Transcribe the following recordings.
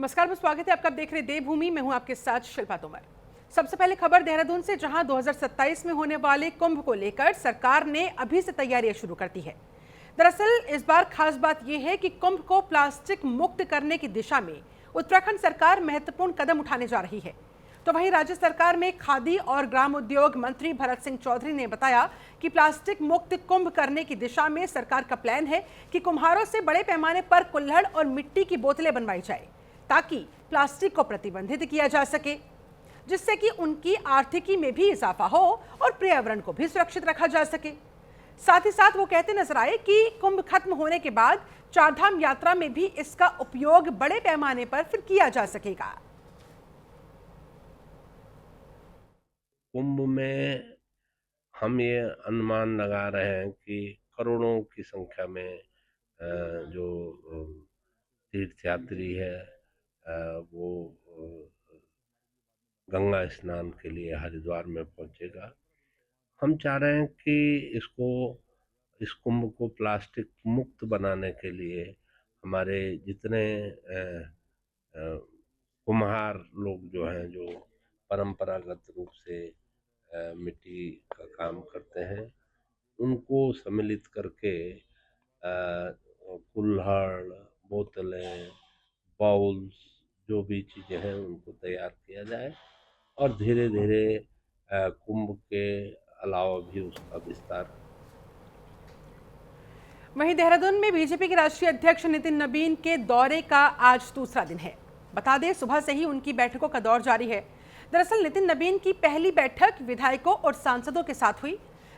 नमस्कार, मैं स्वागत है आपका। आप देख रहे देवभूमि, मैं हूं आपके साथ शिल्पा तोमर। सबसे पहले खबर देहरादून से, जहां 2027 में होने वाले कुंभ को लेकर सरकार ने अभी से तैयारियां शुरू कर दी है। दरअसल इस बार खास बात यह है कि कुंभ को प्लास्टिक मुक्त करने की दिशा में उत्तराखंड सरकार महत्वपूर्ण कदम उठाने जा रही है। तो वहीं राज्य सरकार में खादी और ग्राम उद्योग मंत्री भरत सिंह चौधरी ने बताया कि प्लास्टिक मुक्त कुंभ करने की दिशा में सरकार का प्लान है कि कुम्हारों से बड़े पैमाने पर कुल्हड़ और मिट्टी की बोतलें बनवाई जाए, ताकि प्लास्टिक को प्रतिबंधित किया जा सके, जिससे कि उनकी आर्थिकी में भी इजाफा हो और पर्यावरण को भी सुरक्षित रखा जा सके। साथ ही साथ वो कहते नजर आए कि कुंभ खत्म होने के बाद चारधाम यात्रा में भी इसका उपयोग बड़े पैमाने पर फिर किया जा सकेगा। कुंभ में हम ये अनुमान लगा रहे हैं कि करोड़ों की संख्या में जो तीर्थयात्री है वो गंगा स्नान के लिए हरिद्वार में पहुंचेगा। हम चाह रहे हैं कि इस कुंभ को प्लास्टिक मुक्त बनाने के लिए हमारे जितने कुम्हार लोग जो हैं, जो परंपरागत रूप से मिट्टी का काम करते हैं, उनको सम्मिलित करके कुल्हड़, बोतलें, बाउल्स, जो भी चीज़ें हैं उनको तैयार किया जाए और धीरे धीरे कुंभ के अलावा भी उसका विस्तार। वहीं देहरादून में बीजेपी के राष्ट्रीय अध्यक्ष नितिन नबीन के दौरे का आज दूसरा दिन है। बता दें, सुबह से ही उनकी बैठकों का दौर जारी है। दरअसल नितिन नबीन की पहली बैठक विधायकों और सांसदों के साथ हुई।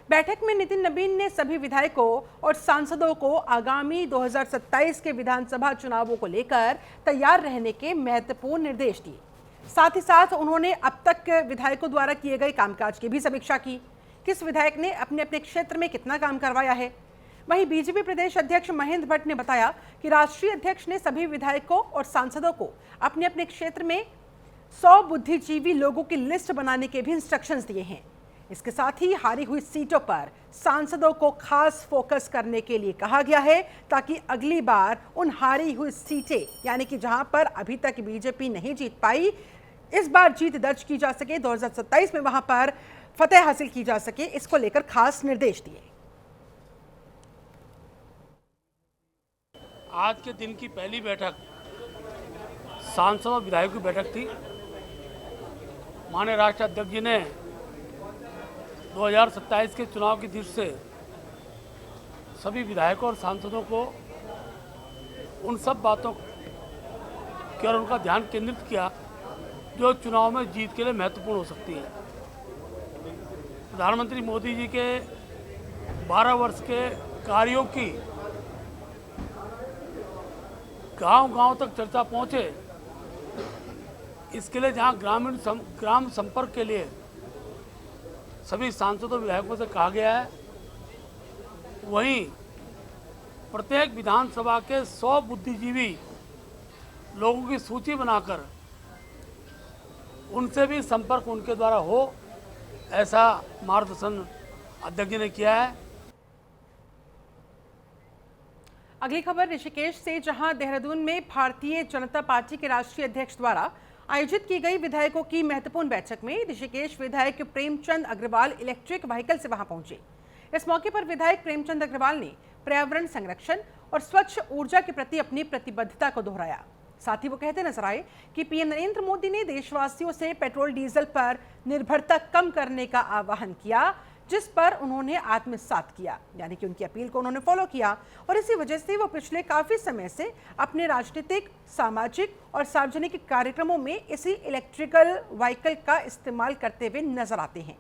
बैठक में नितिन नबीन ने सभी विधायकों और सांसदों को आगामी 2027 के विधानसभा चुनावों को लेकर तैयार रहने के महत्वपूर्ण निर्देश दिए। साथ ही साथ उन्होंने अब तक विधायकों द्वारा किए गए कामकाज की भी समीक्षा की। किस विधायक ने अपने अपने क्षेत्र में कितना काम करवाया है। वहीं बीजेपी प्रदेश अध्यक्ष महेंद्र भट्ट ने बताया कि राष्ट्रीय अध्यक्ष ने सभी विधायकों और सांसदों को अपने अपने क्षेत्र में 100 बुद्धिजीवी लोगों की लिस्ट बनाने के भी इंस्ट्रक्शंस दिए हैं। इसके साथ ही हारी हुई सीटों पर सांसदों को खास फोकस करने के लिए कहा गया है, ताकि अगली बार उन हारी हुई सीटें, यानी कि जहां पर अभी तक बीजेपी नहीं जीत पाई, इस बार जीत दर्ज की जा सके, 2027 में वहां पर फतेह हासिल की जा सके। इसको लेकर खास निर्देश दिए। आज के दिन की पहली बैठक सांसद और विधायकों की बैठक थी। माननीय राष्ट्रीय अध्यक्ष जी ने 2027 के चुनाव की दृष्टि से सभी विधायकों और सांसदों को उन सब बातों की ओर उनका ध्यान केंद्रित किया जो चुनाव में जीत के लिए महत्वपूर्ण हो सकती है। प्रधानमंत्री मोदी जी के 12 वर्ष के कार्यों की गांव-गांव तक चर्चा पहुंचे, इसके लिए जहां ग्राम संपर्क के लिए सभी सांसदों विधायकों से कहा गया है, वहीं प्रत्येक विधानसभा के 100 बुद्धिजीवी लोगों की सूची बनाकर उनसे भी संपर्क उनके द्वारा हो, ऐसा मार्गदर्शन अध्यक्ष जी ने किया है। अगली खबर ऋषिकेश से, जहां देहरादून में भारतीय जनता पार्टी के राष्ट्रीय अध्यक्ष द्वारा आयोजित की गई विधायकों की महत्वपूर्ण बैठक में ऋषिकेश विधायक प्रेमचंद अग्रवाल इलेक्ट्रिक व्हीकल से वहां पहुंचे। इस मौके पर विधायक प्रेमचंद अग्रवाल ने पर्यावरण संरक्षण और स्वच्छ ऊर्जा के प्रति अपनी प्रतिबद्धता को दोहराया। साथ ही वो कहते नजर आए कि पीएम नरेंद्र मोदी ने देशवासियों से पेट्रोल डीजल पर निर्भरता कम करने का आह्वान किया, जिस पर उन्होंने आत्मसात किया, यानी कि उनकी अपील को उन्होंने फॉलो किया। और इसी वजह से वो पिछले काफी समय से अपने राजनीतिक, सामाजिक और सार्वजनिक कार्यक्रमों में इसी इलेक्ट्रिकल व्हीकल का इस्तेमाल करते हुए नजर आते हैं।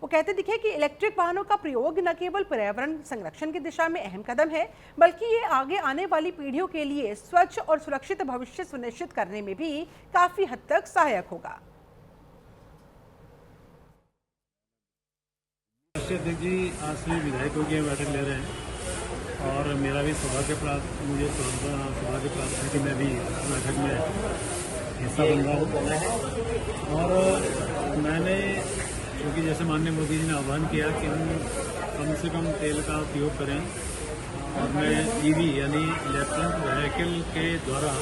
वो कहते दिखे कि इलेक्ट्रिक वाहनों का प्रयोग न केवल पर्यावरण संरक्षण की दिशा में अहम कदम है, बल्कि ये आगे आने वाली पीढ़ियों के लिए स्वच्छ और सुरक्षित भविष्य सुनिश्चित करने में भी काफी हद तक सहायक होगा। अध्यक्ष जी आज से विधायकों की बैठक ले रहे हैं और मेरा भी सौभाग्य प्राप्त है कि मैं भी बैठक में हिस्सा बन रहा हूँ। और मैंने, क्योंकि जैसे माननीय मोदी जी ने आह्वान किया कि हम कम से कम तेल का उपयोग करें, और मैं ईवी यानी इलेक्ट्रॉनिक व्हीकल के द्वारा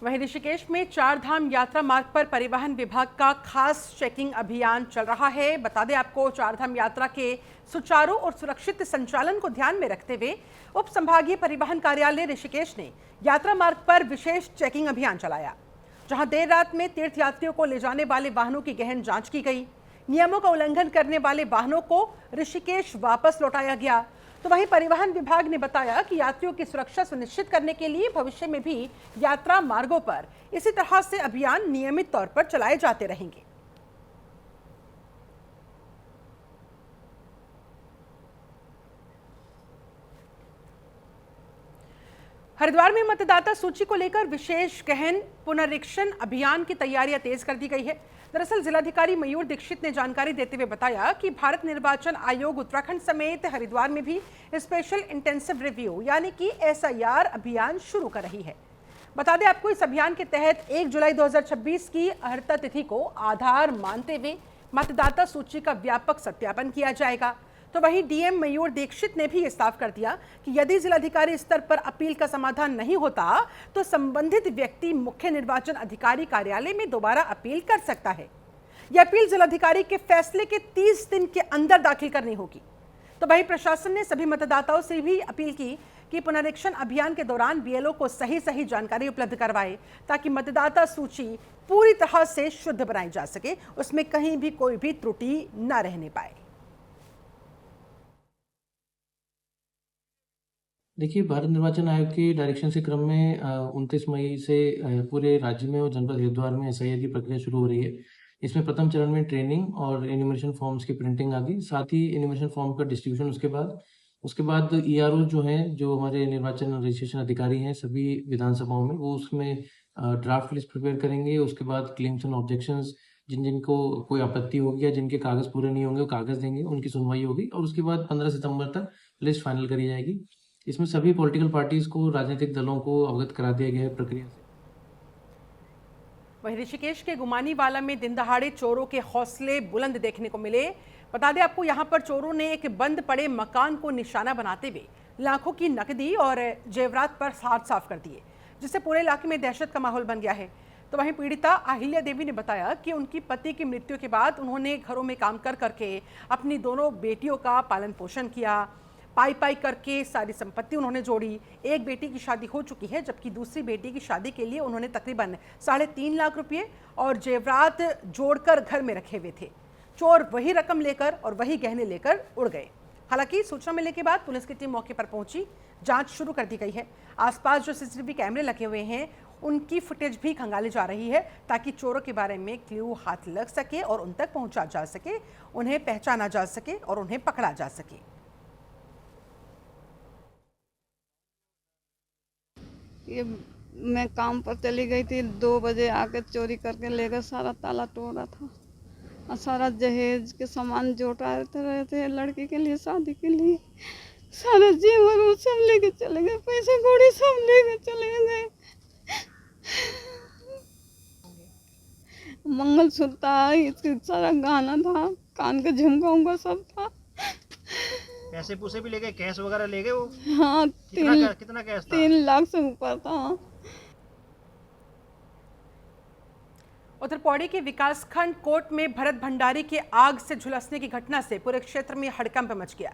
वहीं ऋषिकेश में चार धाम यात्रा मार्ग पर परिवहन विभाग का खास चेकिंग अभियान चल रहा है। बता दें आपको, चार धाम यात्रा के सुचारू और सुरक्षित संचालन को ध्यान में रखते हुए उप संभागीय परिवहन कार्यालय ऋषिकेश ने यात्रा मार्ग पर विशेष चेकिंग अभियान चलाया, जहां देर रात में तीर्थयात्रियों को ले जाने वाले वाहनों की गहन जांच की गई। नियमों का उल्लंघन करने वाले वाहनों को ऋषिकेश वापस लौटाया गया। तो वहीं परिवहन विभाग ने बताया कि यात्रियों की सुरक्षा सुनिश्चित करने के लिए भविष्य में भी यात्रा मार्गों पर इसी तरह से अभियान नियमित तौर पर चलाए जाते रहेंगे। हरिद्वार में मतदाता सूची को लेकर विशेष गहन पुनरीक्षण अभियान की तैयारियां तेज कर दी गई है। दरअसल जिलाधिकारी मयूर दीक्षित ने जानकारी देते हुए बताया कि भारत निर्वाचन आयोग उत्तराखंड समेत हरिद्वार में भी स्पेशल इंटेंसिव रिव्यू यानी कि SIR अभियान शुरू कर रही है। बता दें आपको, इस अभियान के तहत 1 जुलाई 2026 की अर्हता तिथि को आधार मानते हुए मतदाता सूची का व्यापक सत्यापन किया जाएगा। तो वहीं DM मयूर दीक्षित ने भी ये साफ कर दिया कि यदि जिलाधिकारी स्तर पर अपील का समाधान नहीं होता तो संबंधित व्यक्ति मुख्य निर्वाचन अधिकारी कार्यालय में दोबारा अपील कर सकता है। यह अपील जिलाधिकारी के फैसले के 30 दिन के अंदर दाखिल करनी होगी। तो वहीं प्रशासन ने सभी मतदाताओं से भी अपील की कि पुनरीक्षण अभियान के दौरान BLO को सही जानकारी उपलब्ध करवाए, ताकि मतदाता सूची पूरी तरह से शुद्ध बनाई जा सके, उसमें कहीं भी कोई भी त्रुटि न रहने पाए। देखिए, भारत निर्वाचन आयोग के डायरेक्शन से क्रम में 29 मई से पूरे राज्य में और जनपद हरिद्वार में SIR की प्रक्रिया शुरू हो रही है। इसमें प्रथम चरण में ट्रेनिंग और एन्यूमरेशन फॉर्म्स की प्रिंटिंग आ गई, साथ ही एन्यूमरेशन फॉर्म का डिस्ट्रीब्यूशन उसके बाद ERO जो हैं, जो हमारे निर्वाचन रजिस्ट्रेशन अधिकारी हैं सभी विधानसभाओं में, वो उसमें ड्राफ्ट लिस्ट प्रिपेयर करेंगे। उसके बाद क्लेम्स एंड ऑब्जेक्शंस, जिनको कोई आपत्ति होगी या जिनके कागज़ पूरे नहीं होंगे वो कागज़ देंगे, उनकी सुनवाई होगी और उसके बाद 15 सितंबर तक लिस्ट फाइनल करी जाएगी। इसमें सभी पॉलिटिकल पार्टीज को, राजनीतिक दलों को अवगत करा दिया गया है प्रक्रिया से। वहीं ऋषिकेश के गुमानीवाला में दिन दहाड़े चोरों के हौसले बुलंद देखने को मिले। बता दें आपको, यहां पर चोरों ने एक बंद पड़े मकान को निशाना बनाते हुए लाखों की नकदी और जेवरात पर हाथ साफ कर दिए, जिससे पूरे इलाके में दहशत का माहौल बन गया है। तो वहीं पीड़िता अहिल्या देवी ने बताया कि उनकी पति की मृत्यु के बाद उन्होंने घरों में काम करके अपनी दोनों बेटियों का पालन पोषण किया। पाई करके सारी संपत्ति उन्होंने जोड़ी। एक बेटी की शादी हो चुकी है, जबकि दूसरी बेटी की शादी के लिए उन्होंने तकरीबन 3.5 लाख रुपये और जेवरात जोड़कर घर में रखे हुए थे। चोर वही रकम लेकर और वही गहने लेकर उड़ गए। हालांकि सूचना मिलने के बाद पुलिस की टीम मौके पर पहुंची, जांच शुरू कर दी गई है। आसपास जो CCTV कैमरे लगे हुए हैं उनकी फुटेज भी खंगाली जा रही है, ताकि चोरों के बारे में क्लू हाथ लग सके और उन तक पहुंचा जा सके, उन्हें पहचाना जा सके और उन्हें पकड़ा जा सके। ये मैं काम पर चली गई थी, 2 बजे आकर चोरी करके ले गए। सारा ताला तोड़ा था और सारा जहेज के सामान जोटा रहे थे लड़की के लिए, शादी के लिए। सारा जेवर वो सब लेके चले गए, पैसे कौड़ी सब लेके चले गए। मंगलसूत्र, सारा गहना था, कान का झुमका उमका सब था। पैसे पूसे भी ले गए, कैश वगैरह ले गए वो? हाँ, कितना कैश था? 3 लाख से ऊपर था। उधर पौड़ी के विकासखंड कोट में भरत भंडारी के आग से झुलसने की घटना से पूरे क्षेत्र में हड़कंप मच गया।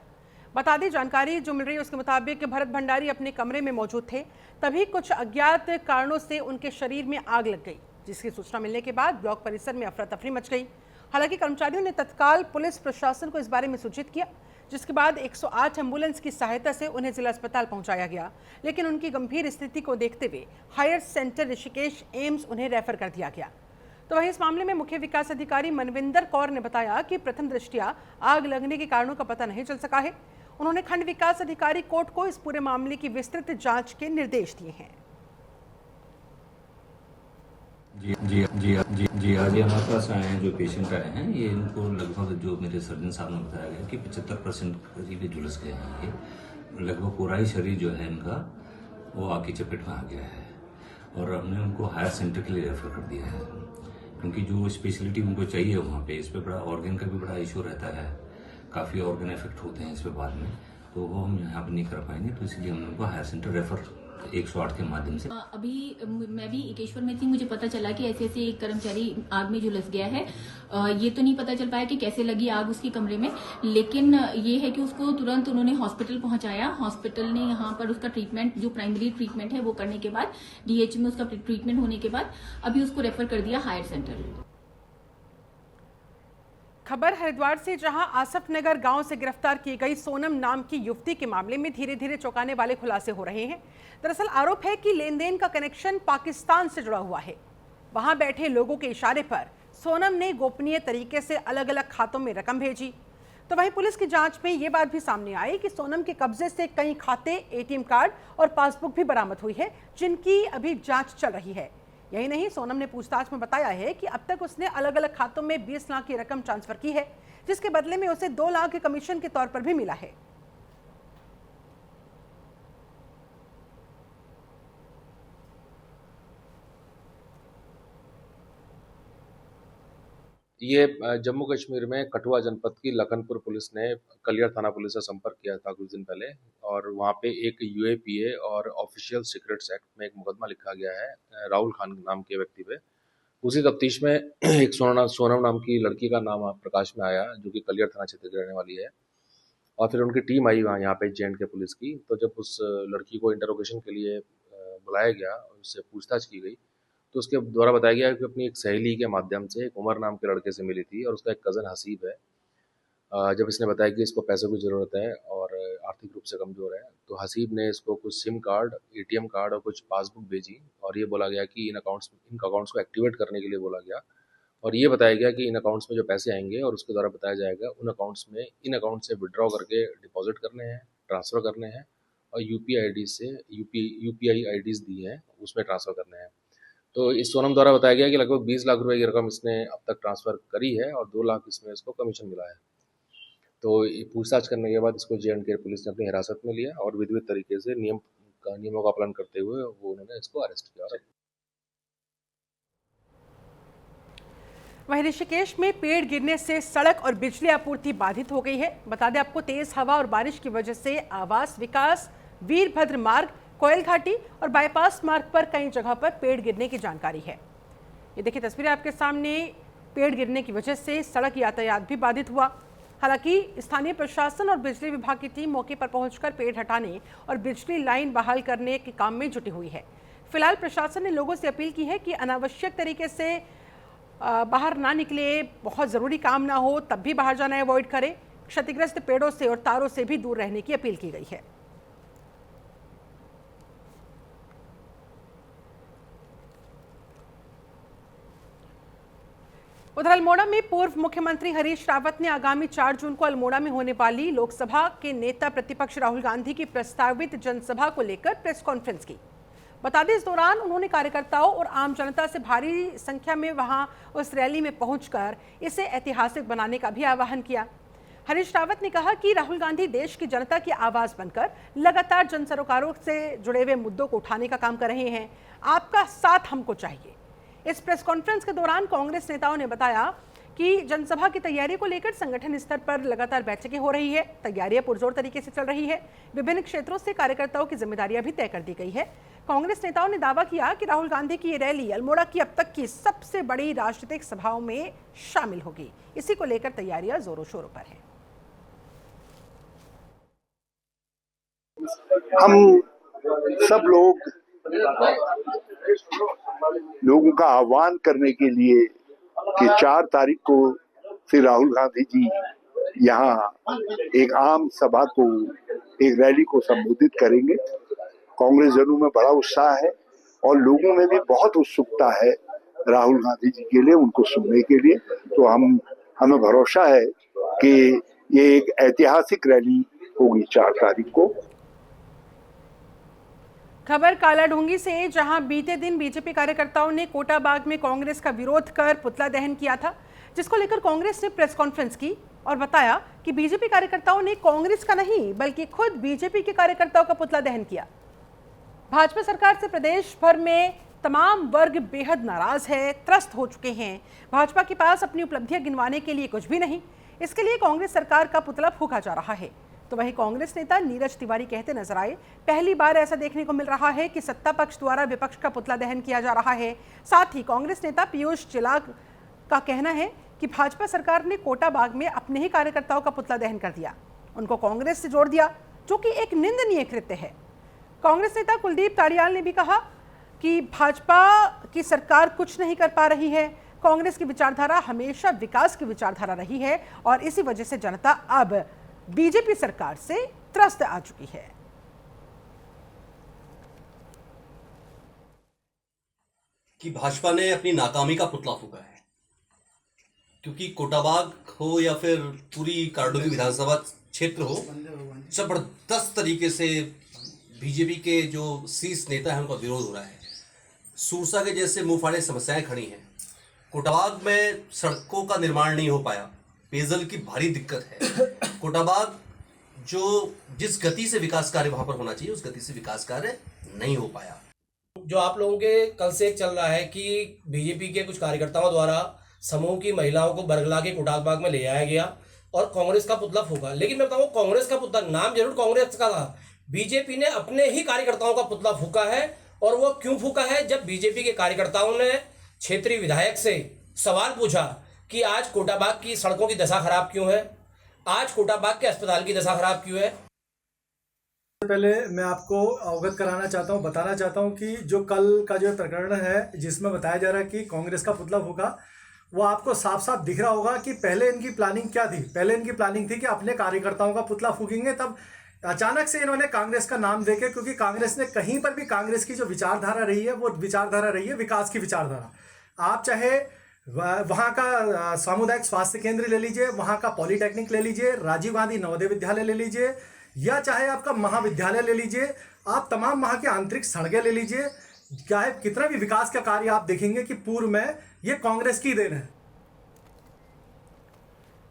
बता दें, जानकारी जो मिल रही है उसके मुताबिक भरत भंडारी अपने कमरे में मौजूद थे, तभी कुछ अज्ञात कारणों से उनके शरीर में आग लग गई, जिसकी सूचना मिलने के बाद ब्लॉक परिसर में अफरा तफरी मच गई। हालांकि कर्मचारियों ने तत्काल पुलिस प्रशासन को इस बारे में सूचित किया, जिसके बाद 108 एम्बुलेंस की सहायता से उन्हें जिला अस्पताल पहुंचाया गया, लेकिन उनकी गंभीर स्थिति को देखते हुए हायर सेंटर ऋषिकेश एम्स उन्हें रेफर कर दिया गया। तो वहीं इस मामले में मुख्य विकास अधिकारी मनविंदर कौर ने बताया कि प्रथम दृष्टया आग लगने के कारणों का पता नहीं चल सका है। उन्होंने खंड विकास अधिकारी कोर्ट को इस पूरे मामले की विस्तृत जांच के निर्देश दिए हैं। जी आज हमारे पास आए हैं जो पेशेंट आए हैं, ये इनको लगभग जो मेरे सर्जन साहब ने बताया गया कि 75% करीब झुलस गए हैं। ये लगभग पूरा ही शरीर जो है इनका वो आग की चपेट में आ गया है और हमने उनको हायर सेंटर के लिए रेफर कर दिया है, क्योंकि जो स्पेशलिटी उनको चाहिए वहाँ पे, इस पर बड़ा ऑर्गन का भी बड़ा इशू रहता है, काफ़ी ऑर्गन इफेक्ट होते हैं इस पर बाद में, तो वो हम यहाँ पर नहीं कर पाएंगे, तो इसलिए हमने उनको हायर सेंटर रेफर 108 के माध्यम से। अभी मैं भी एकेश्वर में थी, मुझे पता चला कि ऐसे एक कर्मचारी आग में झुलस गया है। ये तो नहीं पता चल पाया कि कैसे लगी आग उसके कमरे में, लेकिन ये है कि उसको तुरंत उन्होंने हॉस्पिटल पहुंचाया। हॉस्पिटल ने यहाँ पर उसका ट्रीटमेंट, जो प्राइमरी ट्रीटमेंट है वो करने के बाद, डीएच में उसका ट्रीटमेंट होने के बाद अभी उसको रेफर कर दिया हायर सेंटर। खबर हरिद्वार से, जहां आसफ नगर गांव से गिरफ्तार की गई सोनम नाम की युवती के मामले में धीरे धीरे चौंकाने वाले खुलासे हो रहे हैं। दरअसल आरोप है कि लेन-देन का कनेक्शन पाकिस्तान से जुड़ा हुआ है। वहां बैठे लोगों के इशारे पर सोनम ने गोपनीय तरीके से अलग अलग खातों में रकम भेजी। तो वहीं पुलिस की जांच में ये बात भी सामने आई कि सोनम के कब्जे से कई खाते, एटीएम कार्ड और पासबुक भी बरामद हुई है, जिनकी अभी जांच चल रही है। यही नहीं, सोनम ने पूछताछ में बताया है कि अब तक उसने अलग अलग खातों में 20 लाख की रकम ट्रांसफर की है, जिसके बदले में उसे 2 लाख के कमीशन के तौर पर भी मिला है। ये जम्मू कश्मीर में कठुआ जनपद की लखनपुर पुलिस ने कलियर थाना पुलिस से संपर्क किया था कुछ दिन पहले, और वहाँ पे एक यूएपीए और ऑफिशियल सीक्रेट्स एक्ट में एक मुकदमा लिखा गया है राहुल खान नाम के व्यक्ति पे। उसी तफ्तीश में एक सोनम नाम की लड़की का नाम प्रकाश में आया, जो कि कलियर थाना क्षेत्र की रहने वाली है। और फिर उनकी टीम आई वहाँ यहाँ पे J&K पुलिस की। तो जब उस लड़की को इंटरोगेशन के लिए बुलाया गया, उससे पूछताछ की गई, तो उसके द्वारा बताया गया कि अपनी एक सहेली के माध्यम से एक उमर नाम के लड़के से मिली थी, और उसका एक कज़न हसीब है। जब इसने बताया कि इसको पैसों की ज़रूरत है और आर्थिक रूप से कमज़ोर है, तो हसीब ने इसको कुछ सिम कार्ड, एटीएम कार्ड और कुछ पासबुक भेजी, और ये बोला गया कि इन अकाउंट्स को एक्टिवेट करने के लिए बोला गया। और ये बताया गया कि इन अकाउंट्स में जो पैसे आएंगे, और उसके द्वारा बताया जाएगा इन अकाउंट से विड्रॉ करके डिपॉजिट करने हैं, ट्रांसफ़र करने हैं, और यूपीआई आईडीज़ दी हैं उसमें ट्रांसफ़र करने हैं। तो इस सोनम द्वारा बताया गया कि लगभग 20 लाख रुपए की रकम इसने अब तक ट्रांसफ़र करी है, और 2 लाख इसमें इसको कमीशन मिला है। तो पूछताछ करने के बाद इसको J&K पुलिस ने अपनी हिरासत में लिया, और विधिवत तरीके से नियमों का पालन करते हुए वो उन्होंने इसको अरेस्ट किया। वहीं ऋषिकेश में पेड़ गिरने से सड़क और बिजली आपूर्ति बाधित हो गई है। बता दें आपको, तेज हवा और बारिश की वजह से आवास विकास, वीरभद्र मार्ग, कोयल घाटी और बाईपास मार्ग पर कई जगह पर पेड़ गिरने की जानकारी है। ये देखिए तस्वीरें आपके सामने। पेड़ गिरने की वजह से सड़क यातायात भी बाधित हुआ। हालांकि स्थानीय प्रशासन और बिजली विभाग की टीम मौके पर पहुंचकर पेड़ हटाने और बिजली लाइन बहाल करने के काम में जुटी हुई है। फिलहाल प्रशासन ने लोगों से अपील की है कि अनावश्यक तरीके से बाहर ना निकले, बहुत ज़रूरी काम ना हो तब भी बाहर जाना अवॉइड करें। क्षतिग्रस्त पेड़ों से और तारों से भी दूर रहने की अपील की गई है। उधर अल्मोड़ा में पूर्व मुख्यमंत्री हरीश रावत ने आगामी 4 जून को अल्मोड़ा में होने वाली लोकसभा के नेता प्रतिपक्ष राहुल गांधी की प्रस्तावित जनसभा को लेकर प्रेस कॉन्फ्रेंस की। बता दें, इस दौरान उन्होंने कार्यकर्ताओं और आम जनता से भारी संख्या में वहां उस रैली में पहुंचकर इसे ऐतिहासिक बनाने का भी आह्वान किया। हरीश रावत ने कहा कि राहुल गांधी देश की जनता की आवाज बनकर लगातार जन सरोकारों से जुड़े हुए मुद्दों को उठाने का काम कर रहे हैं। आपका साथ हमको चाहिए। इस प्रेस कॉन्फ्रेंस के दौरान कांग्रेस नेताओं ने बताया कि जनसभा की तैयारी को लेकर संगठन स्तर पर लगातार बैठकें हो रही है। तैयारियां पुरजोर तरीके से चल रही है। विभिन्न क्षेत्रों से कार्यकर्ताओं की जिम्मेदारियां भी तय कर दी गई है। कांग्रेस नेताओं ने दावा किया कि राहुल गांधी की ये रैली अल्मोड़ा की अब तक की सबसे बड़ी राजनीतिक सभाओं में शामिल होगी। इसी को लेकर तैयारियां जोरों शोरों पर है। हम सब लोगों का आह्वान करने के लिए कि 4 तारीख को श्री राहुल गांधी जी यहाँ एक आम सभा को, एक रैली को संबोधित करेंगे। कांग्रेस जनों में बड़ा उत्साह है और लोगों में भी बहुत उत्सुकता है राहुल गांधी जी के लिए, उनको सुनने के लिए। तो हमें भरोसा है कि ये एक ऐतिहासिक रैली होगी 4 तारीख को। खबर कालाढूंगी से, जहां बीते दिन बीजेपी कार्यकर्ताओं ने कोटा बाग में कांग्रेस का विरोध कर पुतला दहन किया था, जिसको लेकर कांग्रेस ने प्रेस कॉन्फ्रेंस की और बताया कि बीजेपी कार्यकर्ताओं ने कांग्रेस का नहीं बल्कि खुद बीजेपी के कार्यकर्ताओं का पुतला दहन किया। भाजपा सरकार से प्रदेश भर में तमाम वर्ग बेहद नाराज है, त्रस्त हो चुके हैं। भाजपा के पास अपनी उपलब्धियां गिनवाने के लिए कुछ भी नहीं। इसके लिए कांग्रेस सरकार का पुतला फूंका जा रहा है। तो वहीं कांग्रेस नेता नीरज तिवारी कहते नजर आए, पहली बार ऐसा देखने को मिल रहा है कि सत्ता पक्ष द्वारा विपक्ष का पुतला दहन किया जा रहा है। साथ ही कांग्रेस नेता पीयूष चिलाग का कहना है कि भाजपा सरकार ने कोटा बाग में अपने ही कार्यकर्ताओं का पुतला दहन कर दिया, उनको कांग्रेस से जोड़ दिया, जो कि एक निंदनीय कृत्य है। कांग्रेस नेता कुलदीप ताड़ियाल ने भी कहा कि भाजपा की सरकार कुछ नहीं कर पा रही है। कांग्रेस की विचारधारा हमेशा विकास की विचारधारा रही है और इसी वजह से जनता अब बीजेपी सरकार से त्रस्त आ चुकी है। कि भाजपा ने अपनी नाकामी का पुतला फूंका है, क्योंकि कोटाबाग हो या फिर पूरी कार्डोली विधानसभा क्षेत्र हो, जबरदस्त तरीके से बीजेपी के जो शीर्ष नेता हैं उनका विरोध हो रहा है। सूरसा के जैसे मुंह फाड़े समस्याएं खड़ी हैं। कोटाबाग में सड़कों का निर्माण नहीं हो पाया, पेयजल की भारी दिक्कत है। कोटाबाग जो जिस गति से विकास कार्य वहां पर होना चाहिए उस गति से विकास कार्य नहीं हो पाया। जो आप लोगों के कल से एक चल रहा है कि बीजेपी के कुछ कार्यकर्ताओं द्वारा समूह की महिलाओं को बरगला के कोटाबाग में ले आया गया और कांग्रेस का पुतला फूंका। लेकिन मैं बताऊं, कांग्रेस का पुतला, नाम जरूर कांग्रेस का था, बीजेपी ने अपने ही कार्यकर्ताओं का पुतला फूंका है। और वो क्यों फूंका है? जब बीजेपी के कार्यकर्ताओं ने क्षेत्रीय विधायक से सवाल पूछा कि आज कोटाबाग की सड़कों की दशा खराब क्यों है, आज कोटाबाग के अस्पताल की दशा खराब क्यों है। पहले मैं आपको अवगत कराना चाहता हूं, बताना चाहता हूं कि जो कल का जो प्रकरण है जिसमें बताया जा रहा है कि कांग्रेस का पुतला फूंका, वो आपको साफ साफ दिख रहा होगा कि पहले इनकी प्लानिंग क्या थी। पहले इनकी प्लानिंग थी कि अपने कार्यकर्ताओं का पुतला फूकेंगे, तब अचानक से इन्होंने कांग्रेस का नाम देके, क्योंकि कांग्रेस ने कहीं पर भी कांग्रेस की जो विचारधारा रही है वो विचारधारा रही है विकास की विचारधारा। आप चाहे वहाँ का सामुदायिक स्वास्थ्य केंद्र ले लीजिए, वहाँ का पॉलिटेक्निक ले लीजिए, राजीव गांधी नवोदय विद्यालय ले लीजिए, या चाहे आपका महाविद्यालय ले लीजिए, आप तमाम वहाँ के आंतरिक सड़कें ले लीजिए, चाहे कितना भी विकास का कार्य आप देखेंगे कि पूर्व में ये कांग्रेस की देन है।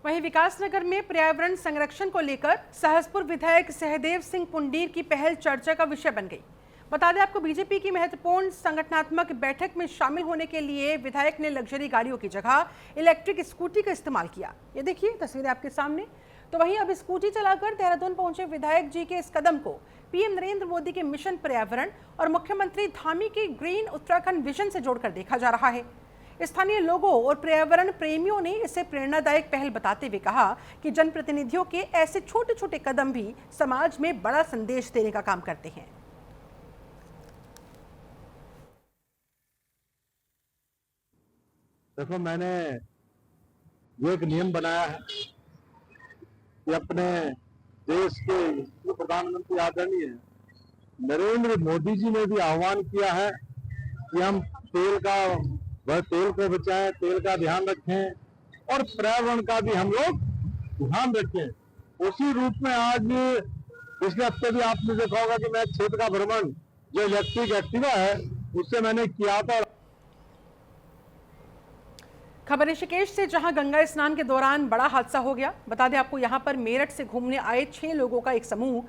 वहीं विकासनगर में पर्यावरण संरक्षण को लेकर सहसपुर विधायक सहदेव सिंह पुंडीर की पहल चर्चा का विषय बन गई। बता दें आपको, बीजेपी की महत्वपूर्ण संगठनात्मक बैठक में शामिल होने के लिए विधायक ने लग्जरी गाड़ियों की जगह इलेक्ट्रिक स्कूटी का इस्तेमाल किया। ये देखिए तस्वीरें आपके सामने। तो वहीं अब स्कूटी चलाकर देहरादून पहुंचे विधायक जी के इस कदम को पीएम नरेंद्र मोदी के मिशन पर्यावरण और मुख्यमंत्री धामी के ग्रीन उत्तराखंड विजन से जोड़कर देखा जा रहा है। स्थानीय लोगों और पर्यावरण प्रेमियों ने इसे प्रेरणादायक पहल बताते हुए कहा कि जनप्रतिनिधियों के ऐसे छोटे छोटे कदम भी समाज में बड़ा संदेश देने का काम करते हैं। देखो, मैंने ये एक नियम बनाया है कि अपने देश के प्रधानमंत्री आदरणीय नरेंद्र मोदी जी ने भी आह्वान किया है कि हम तेल को बचाएं, तेल का ध्यान रखें और पर्यावरण का भी हम लोग ध्यान रखें। उसी रूप में आज पिछले हफ्ते भी आपने देखा होगा कि मैं क्षेत्र का भ्रमण जो इलेक्ट्रिक एक्टिवा है उससे मैंने किया था। खबर ऋषिकेश से, जहां गंगा स्नान के दौरान बड़ा हादसा हो गया। बता दें आपको, यहां पर मेरठ से घूमने आए 6 लोगों का एक समूह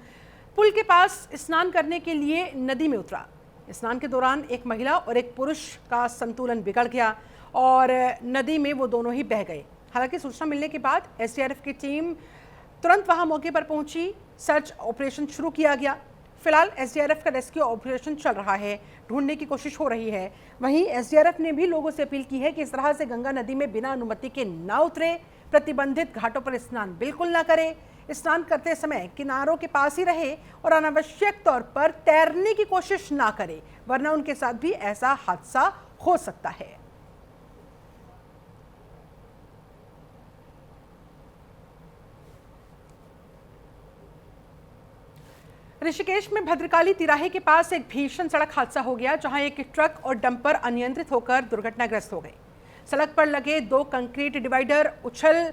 पुल के पास स्नान करने के लिए नदी में उतरा। स्नान के दौरान एक महिला और एक पुरुष का संतुलन बिगड़ गया और नदी में वो दोनों ही बह गए। हालांकि सूचना मिलने के बाद एसडीआरएफ की टीम तुरंत वहां मौके पर पहुंची, सर्च ऑपरेशन शुरू किया गया। फिलहाल एसडीआरएफ का रेस्क्यू ऑपरेशन चल रहा है, ढूंढने की कोशिश हो रही है। वहीं एसडीआरएफ ने भी लोगों से अपील की है कि इस तरह से गंगा नदी में बिना अनुमति के ना उतरे, प्रतिबंधित घाटों पर स्नान बिल्कुल ना करें, स्नान करते समय किनारों के पास ही रहे और अनावश्यक तौर पर तैरने की कोशिश ना करें, वरना उनके साथ भी ऐसा हादसा हो सकता है। ऋषिकेश में भद्रकाली तिराहे के पास एक भीषण सड़क हादसा हो गया, जहां एक ट्रक और डंपर अनियंत्रित होकर दुर्घटनाग्रस्त हो गए। सड़क पर लगे 2 कंक्रीट डिवाइडर उछल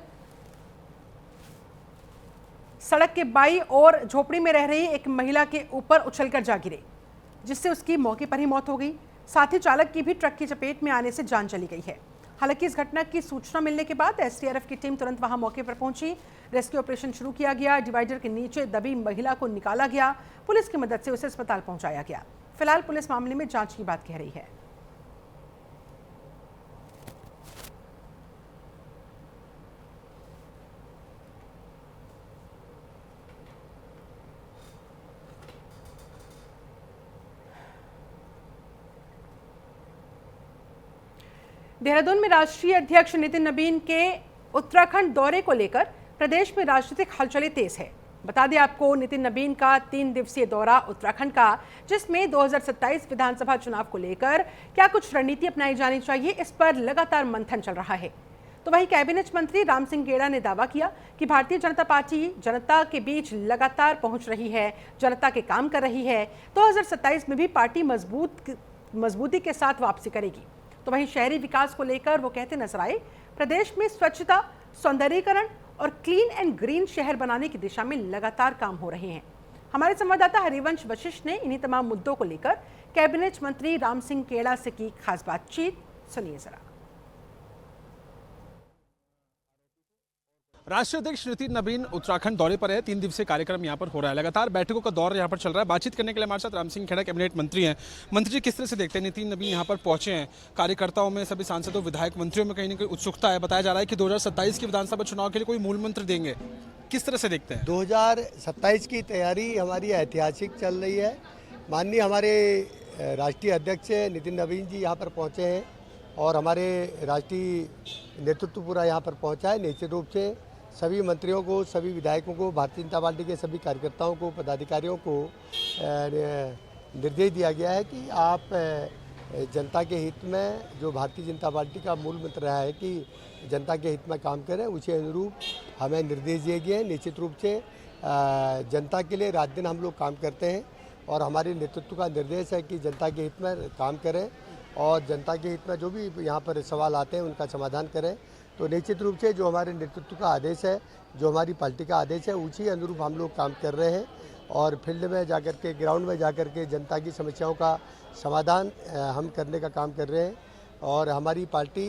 सड़क के बाईं ओर झोपड़ी में रह रही एक महिला के ऊपर उछलकर जा गिरे, जिससे उसकी मौके पर ही मौत हो गई। साथ ही चालक की भी ट्रक की चपेट में आने से जान चली गई है। हालांकि इस घटना की सूचना मिलने के बाद एसडीआरएफ की टीम तुरंत वहां मौके पर पहुंची, रेस्क्यू ऑपरेशन शुरू किया गया। डिवाइडर के नीचे दबी महिला को निकाला गया, पुलिस की मदद से उसे अस्पताल पहुंचाया गया। फिलहाल पुलिस मामले में जांच की बात कह रही है। देहरादून में राष्ट्रीय अध्यक्ष नितिन नबीन के उत्तराखंड दौरे को लेकर प्रदेश में राजनीतिक हलचलें तेज है। बता दें आपको, नितिन नबीन का 3 दिवसीय दौरा उत्तराखंड का, जिसमें 2027 विधानसभा चुनाव को लेकर क्या कुछ रणनीति अपनाई जानी चाहिए, इस पर लगातार मंथन चल रहा है। तो वहीं कैबिनेट मंत्री राम सिंह गेड़ा ने दावा किया कि भारतीय जनता पार्टी जनता के बीच लगातार पहुंच रही है, जनता के काम कर रही है। 2027 में भी पार्टी मजबूती के साथ वापसी करेगी। तो वहीं शहरी विकास को लेकर वो कहते नजर आए, प्रदेश में स्वच्छता, सौंदर्यीकरण और क्लीन एंड ग्रीन शहर बनाने की दिशा में लगातार काम हो रहे हैं। हमारे संवाददाता हरिवंश वशिष्ठ ने इन्हीं तमाम मुद्दों को लेकर कैबिनेट मंत्री राम सिंह गेड़ा से की खास बातचीत। सुनिए जरा। राष्ट्रीय अध्यक्ष नितिन नबीन उत्तराखंड दौरे पर है। 3 दिवसीय कार्यक्रम यहाँ पर हो रहा है। लगातार बैठकों का दौर यहाँ पर चल रहा है। बातचीत करने के लिए हमारे साथ राम सिंह खेड़ा कैबिनेट मंत्री हैं। मंत्री जी, किस तरह से देखते हैं नितिन नबीन यहाँ पर पहुंचे हैं? कार्यकर्ताओं में, सभी सांसदों, विधायक, मंत्रियों में कहीं ना कहीं उत्सुकता है। बताया जा रहा है कि 2027 की विधानसभा चुनाव के लिए कोई मूल मंत्र देंगे। किस तरह से देखते हैं? 2027 की तैयारी हमारी ऐतिहासिक चल रही है। माननीय हमारे राष्ट्रीय अध्यक्ष नितिन नबीन जी यहाँ पर पहुँचे हैं और हमारे राष्ट्रीय नेतृत्व पूरा यहाँ पर पहुँचा है। निश्चित रूप से सभी मंत्रियों को, सभी विधायकों को, भारतीय जनता पार्टी के सभी कार्यकर्ताओं को, पदाधिकारियों को निर्देश दिया गया है कि आप जनता के हित में, जो भारतीय जनता पार्टी का मूल मंत्र रहा है कि जनता के हित में काम करें, उसी अनुरूप हमें निर्देश दिए गए हैं। निश्चित रूप से जनता के लिए रात दिन हम लोग काम करते हैं और हमारे नेतृत्व का निर्देश है कि जनता के हित में काम करें और जनता के हित में जो भी यहाँ पर सवाल आते हैं उनका समाधान करें। तो निश्चित रूप से जो हमारे नेतृत्व का आदेश है, जो हमारी पार्टी का आदेश है, उसी अनुरूप हम लोग काम कर रहे हैं और फील्ड में जाकर के, ग्राउंड में जाकर के जनता की समस्याओं का समाधान हम करने का काम कर रहे हैं। और हमारी पार्टी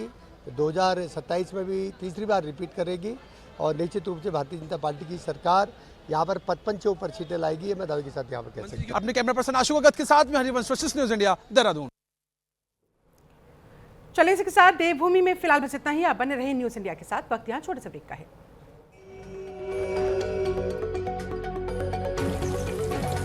2027 में भी तीसरी बार रिपीट करेगी और निश्चित रूप से भारतीय जनता पार्टी की सरकार यहाँ पर 55 से ऊपर सीटें लाएगी। ये मैं दावे के साथ यहाँ पर कह सकता हूँ। अपने कैमरा पर्सन आशु भगत के साथ में हरिवंश वशिष्ठ, न्यूज़ इंडिया, देहरादून। चलिए इसके साथ देवभूमि में फिलहाल बस इतना ही। आप बने रहे न्यूज़ इंडिया के साथ। वक्त यहाँ छोटे से ब्रेक का है।